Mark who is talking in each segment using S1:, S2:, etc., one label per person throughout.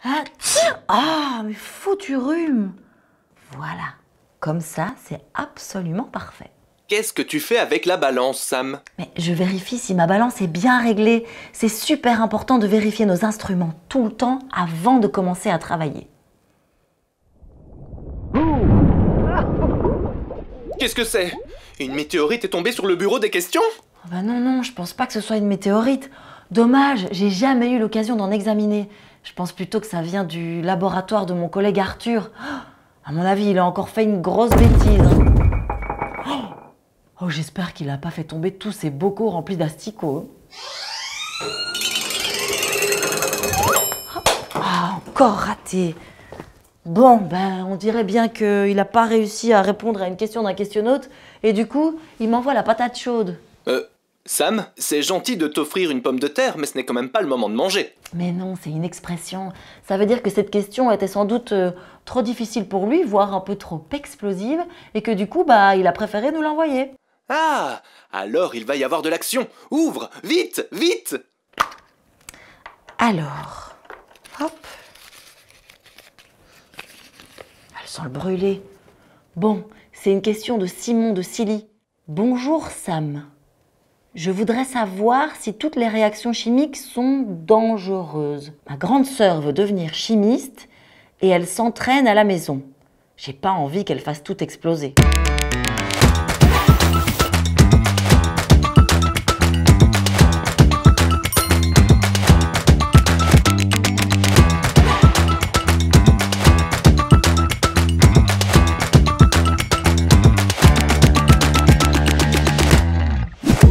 S1: Ah, tiens! Ah, mais foutu rhume! Voilà. Comme ça, c'est absolument parfait.
S2: Qu'est-ce que tu fais avec la balance, Sam?
S1: Mais je vérifie si ma balance est bien réglée. C'est super important de vérifier nos instruments tout le temps avant de commencer à travailler.
S2: Qu'est-ce que c'est? Une météorite est tombée sur le bureau des questions?
S1: Oh bah non, je pense pas que ce soit une météorite. Dommage, j'ai jamais eu l'occasion d'en examiner. Je pense plutôt que ça vient du laboratoire de mon collègue Arthur. À mon avis, il a encore fait une grosse bêtise. Oh, j'espère qu'il n'a pas fait tomber tous ces bocaux remplis d'asticots. Ah, encore raté. Bon, ben, on dirait bien qu'il n'a pas réussi à répondre à une question d'un questionnaute et du coup, il m'envoie la patate chaude.
S2: Sam, c'est gentil de t'offrir une pomme de terre, mais ce n'est quand même pas le moment de manger.
S1: Mais non, c'est une expression. Ça veut dire que cette question était sans doute trop difficile pour lui, voire un peu trop explosive, et que du coup, bah, il a préféré nous l'envoyer.
S2: Ah, alors il va y avoir de l'action. Ouvre, vite, vite!
S1: Alors, hop. Elle sent le brûler. Bon, c'est une question de Simon de Silly. Bonjour Sam. Je voudrais savoir si toutes les réactions chimiques sont dangereuses. Ma grande sœur veut devenir chimiste et elle s'entraîne à la maison. J'ai pas envie qu'elle fasse tout exploser.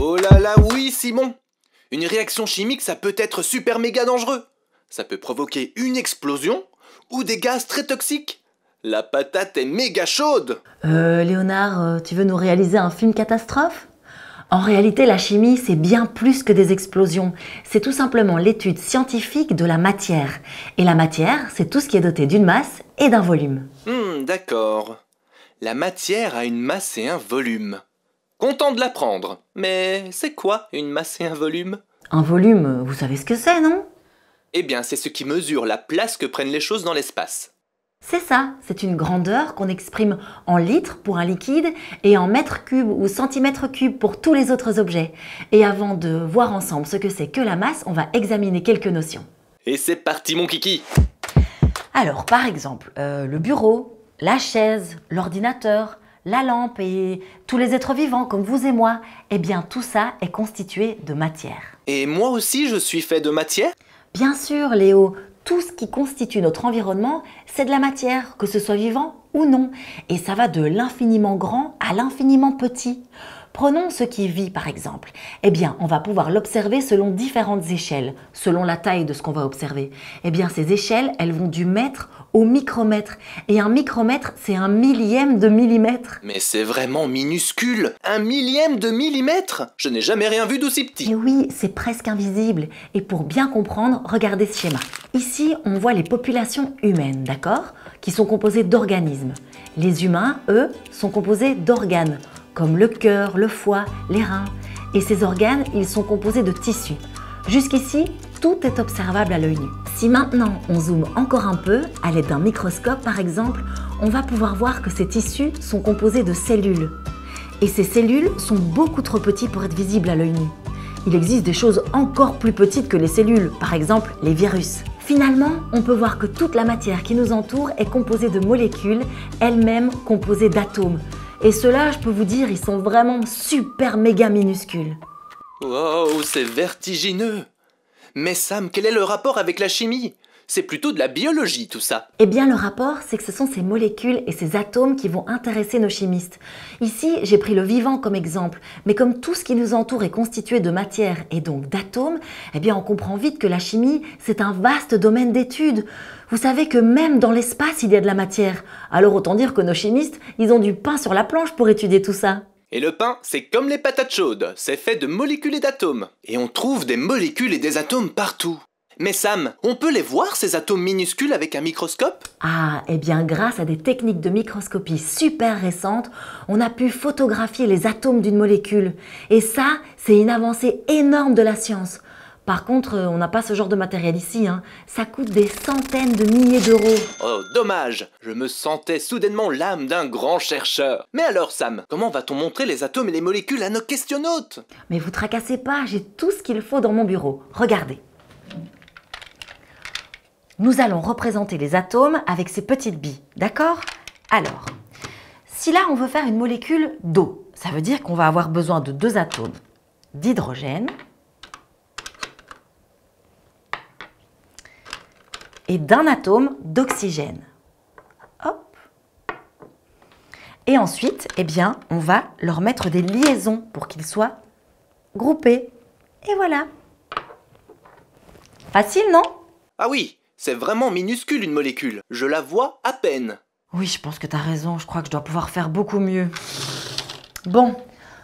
S2: Oh là là, oui, Simon! Une réaction chimique, ça peut être super méga dangereux. Ça peut provoquer une explosion ou des gaz très toxiques. La patate est méga chaude!
S1: Léonard, tu veux nous réaliser un film catastrophe? En réalité, la chimie, c'est bien plus que des explosions. C'est tout simplement l'étude scientifique de la matière. Et la matière, c'est tout ce qui est doté d'une masse et d'un volume.
S2: D'accord. La matière a une masse et un volume. Content de l'apprendre. Mais c'est quoi une masse et un volume?
S1: Un volume, vous savez ce que c'est, non?
S2: Eh bien, c'est ce qui mesure la place que prennent les choses dans l'espace.
S1: C'est ça, c'est une grandeur qu'on exprime en litres pour un liquide et en mètres cubes ou centimètres cubes pour tous les autres objets. Et avant de voir ensemble ce que c'est que la masse, on va examiner quelques notions.
S2: Et c'est parti, mon kiki!
S1: Alors, par exemple, le bureau, la chaise, l'ordinateur, la lampe et tous les êtres vivants comme vous et moi, eh bien tout ça est constitué de matière.
S2: Et moi aussi, je suis fait de matière?
S1: Bien sûr, Léo, tout ce qui constitue notre environnement, c'est de la matière, que ce soit vivant ou non. Et ça va de l'infiniment grand à l'infiniment petit. Prenons ce qui vit par exemple. Eh bien, on va pouvoir l'observer selon différentes échelles, selon la taille de ce qu'on va observer. Eh bien, ces échelles, elles vont du mètre au micromètre. Et un micromètre, c'est un millième de millimètre.
S2: Mais c'est vraiment minuscule! Un millième de millimètre! Je n'ai jamais rien vu d'aussi petit!
S1: Et oui, c'est presque invisible. Et pour bien comprendre, regardez ce schéma. Ici, on voit les populations humaines, d'accord? Qui sont composées d'organismes. Les humains, eux, sont composés d'organes, comme le cœur, le foie, les reins. Et ces organes, ils sont composés de tissus. Jusqu'ici, tout est observable à l'œil nu. Si maintenant on zoome encore un peu, à l'aide d'un microscope par exemple, on va pouvoir voir que ces tissus sont composés de cellules. Et ces cellules sont beaucoup trop petites pour être visibles à l'œil nu. Il existe des choses encore plus petites que les cellules, par exemple les virus. Finalement, on peut voir que toute la matière qui nous entoure est composée de molécules, elles-mêmes composées d'atomes. Et ceux-là, je peux vous dire, ils sont vraiment super méga minuscules.
S2: Wow, c'est vertigineux! Mais Sam, quel est le rapport avec la chimie? C'est plutôt de la biologie tout ça.
S1: Eh bien, le rapport, c'est que ce sont ces molécules et ces atomes qui vont intéresser nos chimistes. Ici, j'ai pris le vivant comme exemple, mais comme tout ce qui nous entoure est constitué de matière et donc d'atomes, eh bien, on comprend vite que la chimie, c'est un vaste domaine d'études. Vous savez que même dans l'espace, il y a de la matière. Alors autant dire que nos chimistes, ils ont du pain sur la planche pour étudier tout ça.
S2: Et le pain, c'est comme les patates chaudes, c'est fait de molécules et d'atomes. Et on trouve des molécules et des atomes partout. Mais Sam, on peut les voir ces atomes minuscules avec un microscope?
S1: Ah, eh bien grâce à des techniques de microscopie super récentes, on a pu photographier les atomes d'une molécule. Et ça, c'est une avancée énorme de la science. Par contre, on n'a pas ce genre de matériel ici, hein. Ça coûte des centaines de milliers d'euros.
S2: Oh, dommage. Je me sentais soudainement l'âme d'un grand chercheur. Mais alors, Sam, comment va-t-on montrer les atomes et les molécules à nos questionnautes?
S1: Mais vous tracassez pas, j'ai tout ce qu'il faut dans mon bureau. Regardez. Nous allons représenter les atomes avec ces petites billes, d'accord? Alors, si là on veut faire une molécule d'eau, ça veut dire qu'on va avoir besoin de 2 atomes d'hydrogène et d'un atome d'oxygène. Hop. Et ensuite, eh bien, on va leur mettre des liaisons pour qu'ils soient groupés. Et voilà. Facile, non?
S2: Ah oui, c'est vraiment minuscule une molécule. Je la vois à peine.
S1: Oui, je pense que t'as raison. Je crois que je dois pouvoir faire beaucoup mieux. Bon,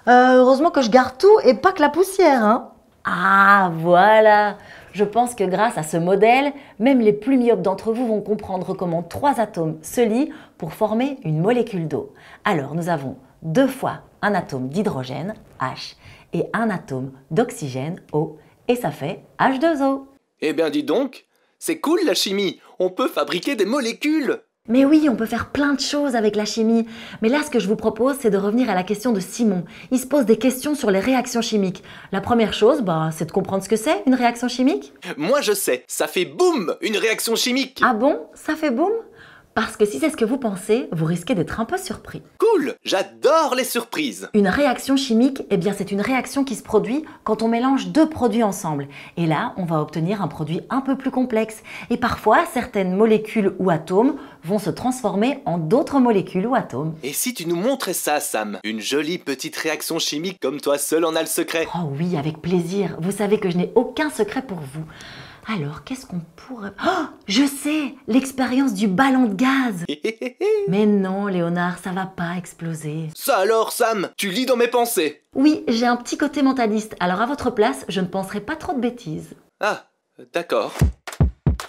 S1: heureusement que je garde tout et pas que la poussière, hein. Ah, voilà. Je pense que grâce à ce modèle, même les plus myopes d'entre vous vont comprendre comment 3 atomes se lient pour former une molécule d'eau. Alors, nous avons 2 fois un atome d'hydrogène, H, et un atome d'oxygène, O, et ça fait H2O.
S2: Eh bien, dis donc, c'est cool la chimie. On peut fabriquer des molécules.
S1: Mais oui, on peut faire plein de choses avec la chimie. Mais là, ce que je vous propose, c'est de revenir à la question de Simon. Il se pose des questions sur les réactions chimiques. La première chose, c'est de comprendre ce que c'est, une réaction chimique.
S2: Moi, je sais, ça fait boum, une réaction chimique.
S1: Ah bon? Ça fait boum? Parce que si c'est ce que vous pensez, vous risquez d'être un peu surpris.
S2: Cool, j'adore les surprises.
S1: Une réaction chimique, eh bien c'est une réaction qui se produit quand on mélange 2 produits ensemble. Et là, on va obtenir un produit un peu plus complexe. Et parfois, certaines molécules ou atomes vont se transformer en d'autres molécules ou atomes.
S2: Et si tu nous montrais ça, Sam? Une jolie petite réaction chimique comme toi seul en as le secret.
S1: Oh oui, avec plaisir. Vous savez que je n'ai aucun secret pour vous. Alors, qu'est-ce qu'on pourrait... Oh, je sais, l'expérience du ballon de gaz. Mais non, Léonard, ça va pas exploser.
S2: Ça alors, Sam, tu lis dans mes pensées.
S1: Oui, j'ai un petit côté mentaliste, alors à votre place, je ne penserai pas trop de bêtises.
S2: Ah, d'accord.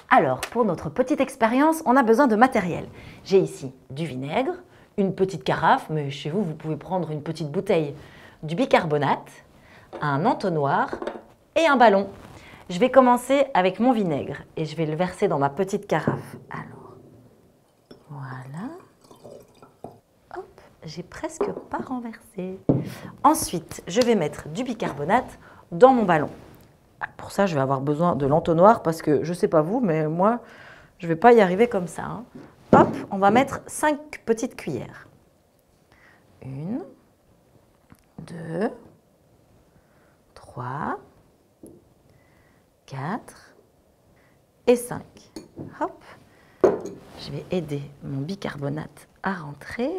S1: Alors, pour notre petite expérience, on a besoin de matériel. J'ai ici du vinaigre, une petite carafe, mais chez vous, vous pouvez prendre une petite bouteille, du bicarbonate, un entonnoir et un ballon. Je vais commencer avec mon vinaigre et je vais le verser dans ma petite carafe. Alors, voilà. Hop, j'ai presque pas renversé. Ensuite, je vais mettre du bicarbonate dans mon ballon. Pour ça, je vais avoir besoin de l'entonnoir parce que, je sais pas vous, mais moi, je vais pas y arriver comme ça, hein. Hop, on va mettre 5 petites cuillères. 1, 2, 3... 4 et 5. Hop, je vais aider mon bicarbonate à rentrer.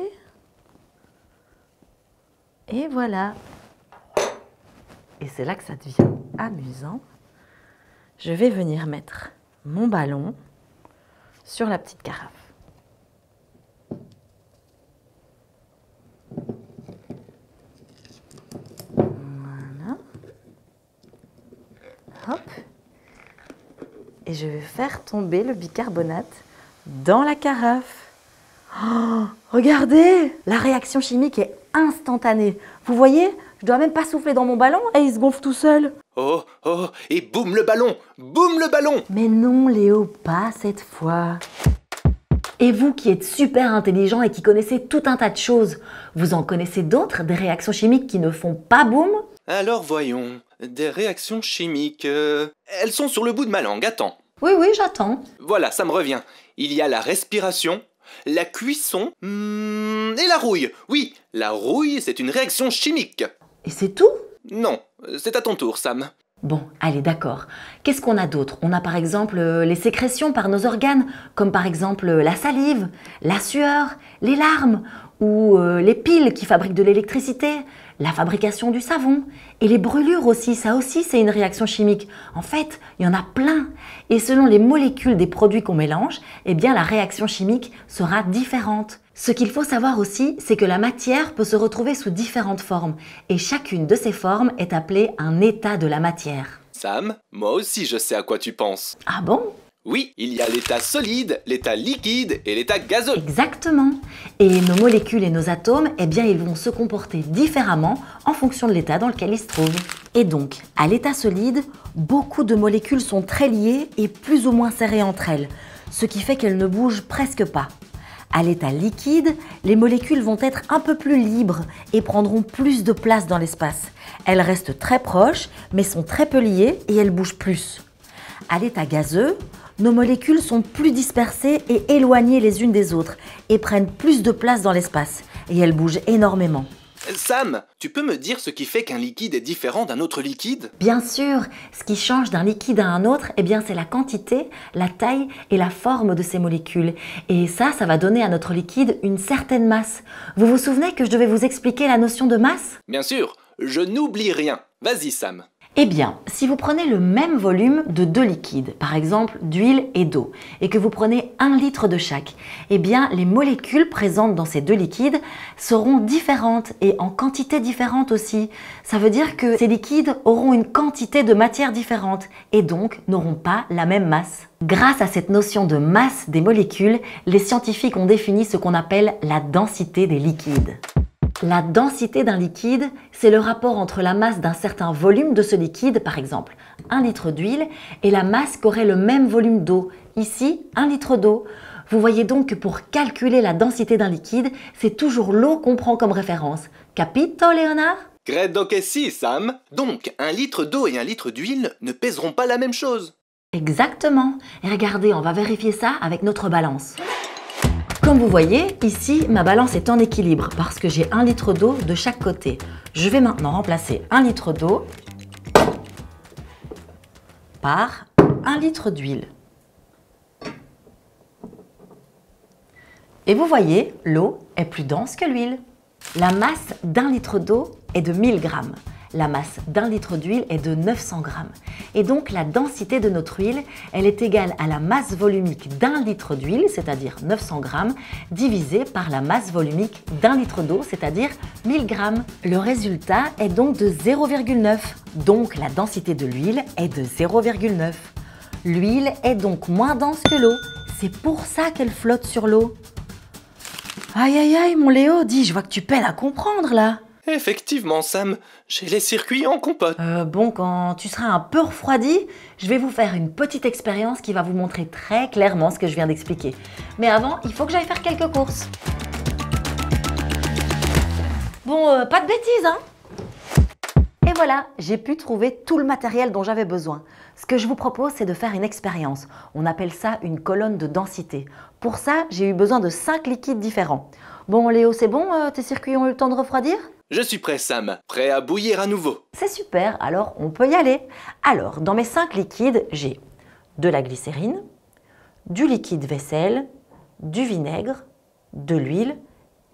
S1: Et voilà. Et c'est là que ça devient amusant. Je vais venir mettre mon ballon sur la petite carafe. Voilà. Hop. Et je vais faire tomber le bicarbonate dans la carafe. Oh, regardez, la réaction chimique est instantanée. Vous voyez, je dois même pas souffler dans mon ballon et il se gonfle tout seul.
S2: Oh, oh, et boum le ballon. Boum le ballon.
S1: Mais non, Léo, pas cette fois. Et vous qui êtes super intelligent et qui connaissez tout un tas de choses, vous en connaissez d'autres, des réactions chimiques qui ne font pas boum?
S2: Alors voyons, des réactions chimiques... Elles sont sur le bout de ma langue, attends.
S1: Oui, j'attends.
S2: Voilà, ça me revient. Il y a la respiration, la cuisson et la rouille. Oui, la rouille, c'est une réaction chimique.
S1: Et c'est tout?
S2: Non, c'est à ton tour, Sam.
S1: Bon, allez, d'accord. Qu'est-ce qu'on a d'autre? On a par exemple les sécrétions par nos organes, comme par exemple la salive, la sueur, les larmes, ou les piles qui fabriquent de l'électricité, la fabrication du savon, et les brûlures aussi, ça aussi c'est une réaction chimique. En fait, il y en a plein. Et selon les molécules des produits qu'on mélange, eh bien la réaction chimique sera différente. Ce qu'il faut savoir aussi, c'est que la matière peut se retrouver sous différentes formes, et chacune de ces formes est appelée un état de la matière.
S2: Sam, moi aussi je sais à quoi tu penses.
S1: Ah bon?
S2: Oui, il y a l'état solide, l'état liquide et l'état gazeux.
S1: Exactement. Et nos molécules et nos atomes, eh bien, ils vont se comporter différemment en fonction de l'état dans lequel ils se trouvent. Et donc, à l'état solide, beaucoup de molécules sont très liées et plus ou moins serrées entre elles, ce qui fait qu'elles ne bougent presque pas. À l'état liquide, les molécules vont être un peu plus libres et prendront plus de place dans l'espace. Elles restent très proches, mais sont très peu liées et elles bougent plus. À l'état gazeux, nos molécules sont plus dispersées et éloignées les unes des autres et prennent plus de place dans l'espace. Et elles bougent énormément.
S2: Sam, tu peux me dire ce qui fait qu'un liquide est différent d'un autre liquide?
S1: Bien sûr, ce qui change d'un liquide à un autre, eh bien, c'est la quantité, la taille et la forme de ces molécules. Et ça va donner à notre liquide une certaine masse. Vous vous souvenez que je devais vous expliquer la notion de masse?
S2: Bien sûr, je n'oublie rien. Vas-y Sam.
S1: Eh bien, si vous prenez le même volume de deux liquides, par exemple d'huile et d'eau, et que vous prenez 1 litre de chaque, eh bien, les molécules présentes dans ces deux liquides seront différentes et en quantité différente aussi. Ça veut dire que ces liquides auront une quantité de matière différente et donc n'auront pas la même masse. Grâce à cette notion de masse des molécules, les scientifiques ont défini ce qu'on appelle la densité des liquides. La densité d'un liquide, c'est le rapport entre la masse d'un certain volume de ce liquide, par exemple 1 litre d'huile, et la masse qu'aurait le même volume d'eau, ici 1 litre d'eau. Vous voyez donc que pour calculer la densité d'un liquide, c'est toujours l'eau qu'on prend comme référence. Capito, Léonard?
S2: Credo che si, Sam. Donc, 1 litre d'eau et 1 litre d'huile ne pèseront pas la même chose.
S1: Exactement. Et regardez, on va vérifier ça avec notre balance. Comme vous voyez, ici, ma balance est en équilibre parce que j'ai 1 litre d'eau de chaque côté. Je vais maintenant remplacer 1 litre d'eau par 1 litre d'huile. Et vous voyez, l'eau est plus dense que l'huile. La masse d'1 litre d'eau est de 1000 grammes. La masse d'1 litre d'huile est de 900 grammes. Et donc la densité de notre huile, elle est égale à la masse volumique d'1 litre d'huile, c'est-à-dire 900 grammes, divisée par la masse volumique d'1 litre d'eau, c'est-à-dire 1000 grammes. Le résultat est donc de 0,9. Donc la densité de l'huile est de 0,9. L'huile est donc moins dense que l'eau. C'est pour ça qu'elle flotte sur l'eau. Aïe aïe aïe, mon Léo, dis, je vois que tu peines à comprendre là.
S2: Effectivement, Sam, j'ai les circuits en compote.
S1: Bon, quand tu seras un peu refroidi, je vais vous faire une petite expérience qui va vous montrer très clairement ce que je viens d'expliquer. Mais avant, il faut que j'aille faire quelques courses. Bon, pas de bêtises, hein? Et voilà, j'ai pu trouver tout le matériel dont j'avais besoin. Ce que je vous propose, c'est de faire une expérience. On appelle ça une colonne de densité. Pour ça, j'ai eu besoin de 5 liquides différents. Bon, Léo, c'est bon? Tes circuits ont eu le temps de refroidir?
S2: Je suis prêt, Sam. Prêt à bouillir à nouveau.
S1: C'est super, alors on peut y aller. Alors, dans mes 5 liquides, j'ai de la glycérine, du liquide vaisselle, du vinaigre, de l'huile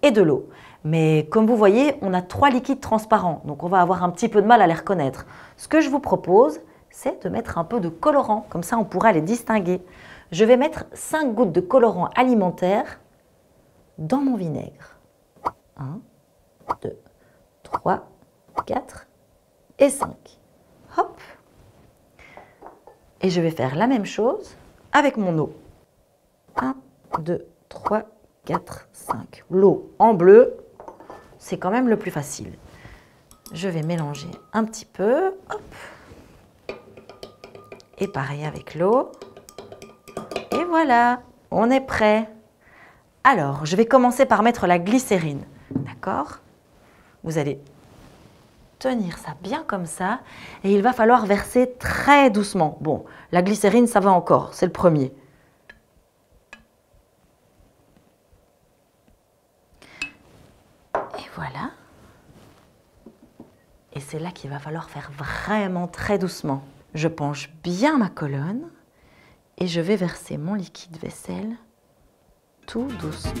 S1: et de l'eau. Mais comme vous voyez, on a 3 liquides transparents, donc on va avoir un petit peu de mal à les reconnaître. Ce que je vous propose, c'est de mettre un peu de colorant, comme ça on pourra les distinguer. Je vais mettre 5 gouttes de colorant alimentaire dans mon vinaigre. 1, 2, 3, 4 et 5. Hop. Et je vais faire la même chose avec mon eau. 1, 2, 3, 4, 5. L'eau en bleu, c'est quand même le plus facile. Je vais mélanger un petit peu. Hop. Et pareil avec l'eau. Et voilà, on est prêt. Alors, je vais commencer par mettre la glycérine. D'accord ? Vous allez tenir ça bien comme ça et il va falloir verser très doucement. Bon, la glycérine, ça va encore, c'est le premier. Et voilà. Et c'est là qu'il va falloir faire vraiment très doucement. Je penche bien ma colonne et je vais verser mon liquide vaisselle tout doucement.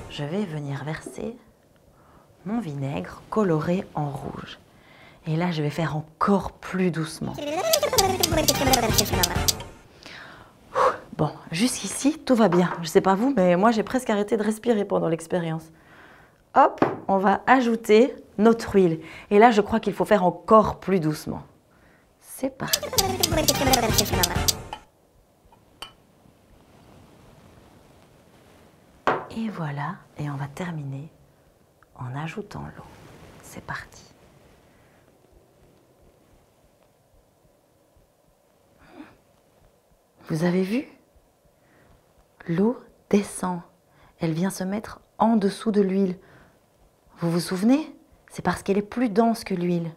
S1: Je vais venir verser mon vinaigre coloré en rouge. Et là, je vais faire encore plus doucement. Bon, jusqu'ici, tout va bien. Je ne sais pas vous, mais moi, j'ai presque arrêté de respirer pendant l'expérience. Hop, on va ajouter notre huile. Et là, je crois qu'il faut faire encore plus doucement. C'est parti. Et voilà, et on va terminer en ajoutant l'eau. C'est parti. Vous avez vu? L'eau descend. Elle vient se mettre en dessous de l'huile. Vous vous souvenez? C'est parce qu'elle est plus dense que l'huile.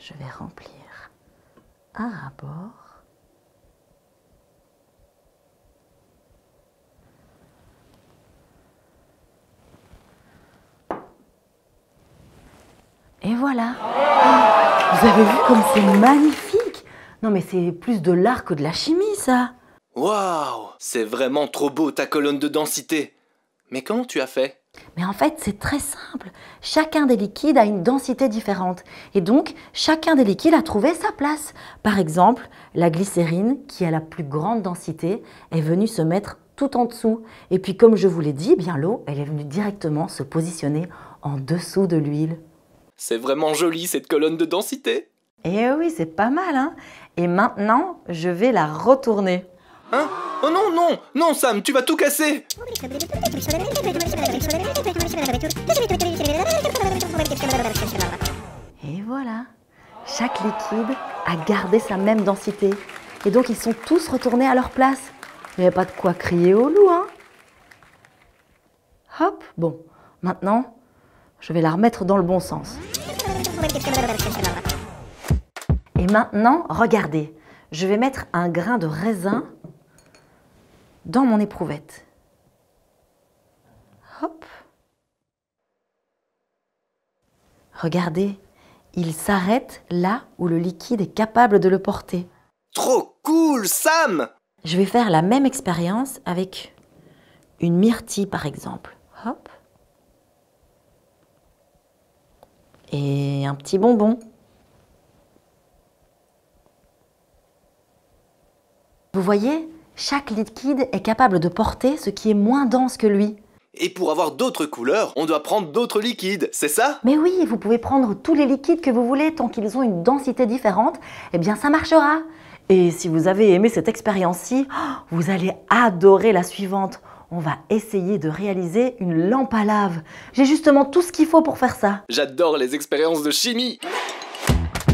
S1: Je vais remplir un rabord. Et voilà. Vous avez vu comme c'est magnifique? Non mais c'est plus de l'art que de la chimie ça.
S2: Waouh! C'est vraiment trop beau ta colonne de densité. Mais comment tu as fait?
S1: Mais en fait, c'est très simple. Chacun des liquides a une densité différente. Et donc, chacun des liquides a trouvé sa place. Par exemple, la glycérine, qui a la plus grande densité, est venue se mettre tout en dessous. Et puis, comme je vous l'ai dit, bien l'eau, elle est venue directement se positionner en dessous de l'huile.
S2: C'est vraiment joli cette colonne de densité.
S1: Et oui, c'est pas mal, hein? Et maintenant, je vais la retourner.
S2: Hein? Oh non, non, non Sam, tu vas tout casser!
S1: Et voilà, chaque liquide a gardé sa même densité. Et donc, ils sont tous retournés à leur place. Il n'y avait pas de quoi crier au loup, hein? Hop, bon, maintenant, je vais la remettre dans le bon sens. Et maintenant, regardez, je vais mettre un grain de raisin dans mon éprouvette. Hop. Regardez, il s'arrête là où le liquide est capable de le porter.
S2: Trop cool, Sam!
S1: Je vais faire la même expérience avec une myrtille, par exemple. Hop. Et un petit bonbon. Vous voyez, chaque liquide est capable de porter ce qui est moins dense que lui.
S2: Et pour avoir d'autres couleurs, on doit prendre d'autres liquides, c'est ça?
S1: Mais oui, vous pouvez prendre tous les liquides que vous voulez tant qu'ils ont une densité différente, eh bien ça marchera. Et si vous avez aimé cette expérience-ci, vous allez adorer la suivante. On va essayer de réaliser une lampe à lave. J'ai justement tout ce qu'il faut pour faire ça.
S2: J'adore les expériences de chimie.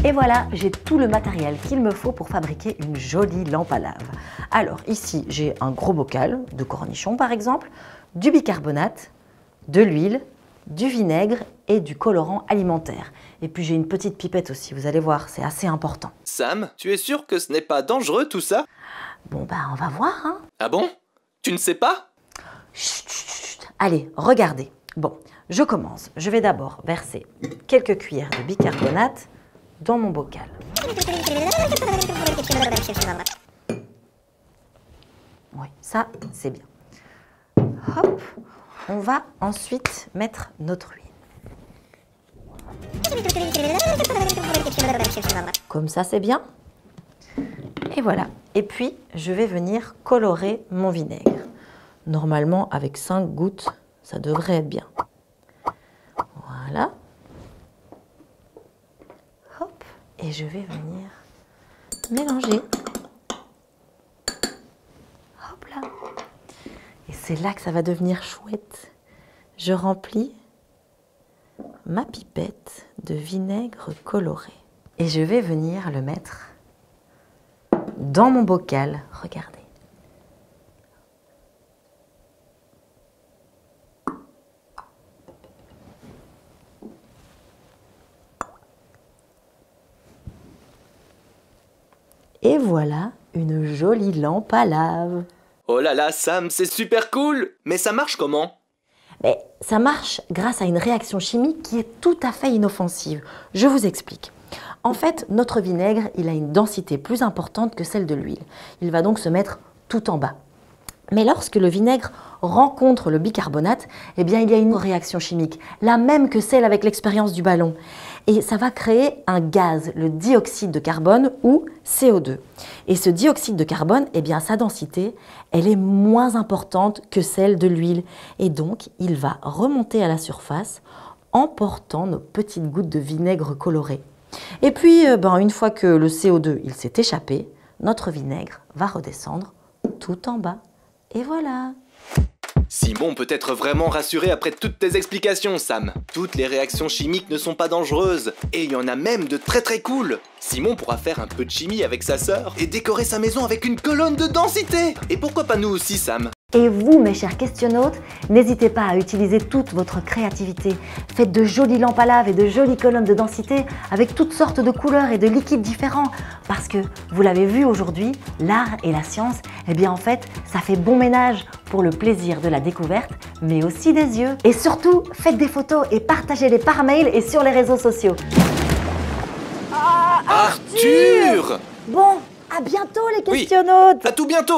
S1: Et voilà, j'ai tout le matériel qu'il me faut pour fabriquer une jolie lampe à lave. Alors ici, j'ai un gros bocal de cornichons par exemple, du bicarbonate, de l'huile, du vinaigre et du colorant alimentaire. Et puis j'ai une petite pipette aussi, vous allez voir, c'est assez important.
S2: Sam, tu es sûr que ce n'est pas dangereux tout ça?
S1: Bon bah on va voir, hein.
S2: Ah bon? Tu ne sais pas?
S1: Chut, chut, chut. Allez, regardez. Bon, je commence. Je vais d'abord verser quelques cuillères de bicarbonate dans mon bocal. Oui, ça, c'est bien. Hop, on va ensuite mettre notre huile. Comme ça, c'est bien. Et voilà. Et puis, je vais venir colorer mon vinaigre. Normalement, avec 5 gouttes, ça devrait être bien. Voilà. Hop. Et je vais venir mélanger. Hop là. Et c'est là que ça va devenir chouette. Je remplis ma pipette de vinaigre coloré. Et je vais venir le mettre dans mon bocal. Regardez. Et voilà une jolie lampe à lave.
S2: Oh là là, Sam, c'est super cool! Mais ça marche comment?
S1: Mais ça marche grâce à une réaction chimique qui est tout à fait inoffensive. Je vous explique. En fait, notre vinaigre, il a une densité plus importante que celle de l'huile. Il va donc se mettre tout en bas. Mais lorsque le vinaigre rencontre le bicarbonate, eh bien, il y a une réaction chimique, la même que celle avec l'expérience du ballon. Et ça va créer un gaz, le dioxyde de carbone ou CO2. Et ce dioxyde de carbone, eh bien, sa densité, elle est moins importante que celle de l'huile. Et donc, il va remonter à la surface en portant nos petites gouttes de vinaigre coloré. Et puis, une fois que le CO2 il s'est échappé, notre vinaigre va redescendre tout en bas. Et voilà!
S2: Simon peut être vraiment rassuré après toutes tes explications, Sam. Toutes les réactions chimiques ne sont pas dangereuses. Et il y en a même de très très cool. Simon pourra faire un peu de chimie avec sa sœur et décorer sa maison avec une colonne de densité. Et pourquoi pas nous aussi, Sam?
S1: Et vous, mes chers questionnautes, n'hésitez pas à utiliser toute votre créativité. Faites de jolies lampes à lave et de jolies colonnes de densité avec toutes sortes de couleurs et de liquides différents. Parce que, vous l'avez vu aujourd'hui, l'art et la science, en fait, ça fait bon ménage pour le plaisir de la découverte, mais aussi des yeux. Et surtout, faites des photos et partagez-les par mail et sur les réseaux sociaux.
S2: Arthur!
S1: Bon, à bientôt les questionnautes!
S2: À tout bientôt!